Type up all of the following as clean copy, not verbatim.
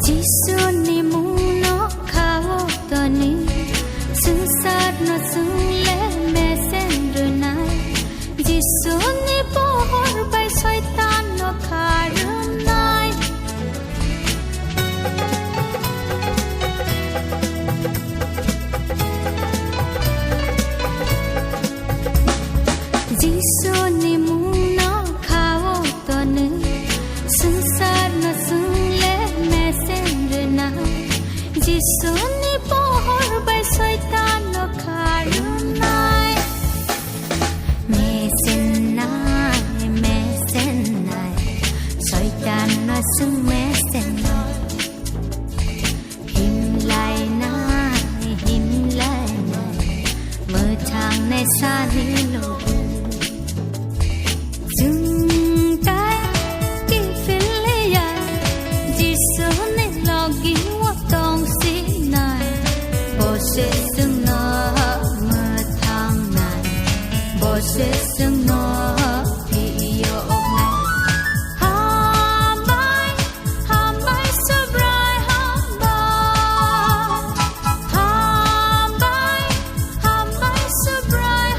Jisu ni mu no khao to ni sung sát no sung le me sen ru nai Jisu ni pohor bai soi tan no kharu nai Jisu ni mu no khao to ni sung sát no sung le me sen ru nai Jisu ni pohor bai soi tan no kharu nai me sen nai soi tan no sung me sen nai him lai nai mơ thang nai sa ni lo sẽ dừng nó mơ thang này bộ sẽ dừng nó thì yêu này ham bay so bright ham bay so bright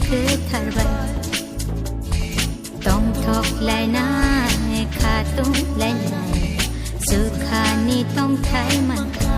คือทาร์บต้องทอกไลนาขาตุ้งไลนาสุขานี่ต้องไทยมันขา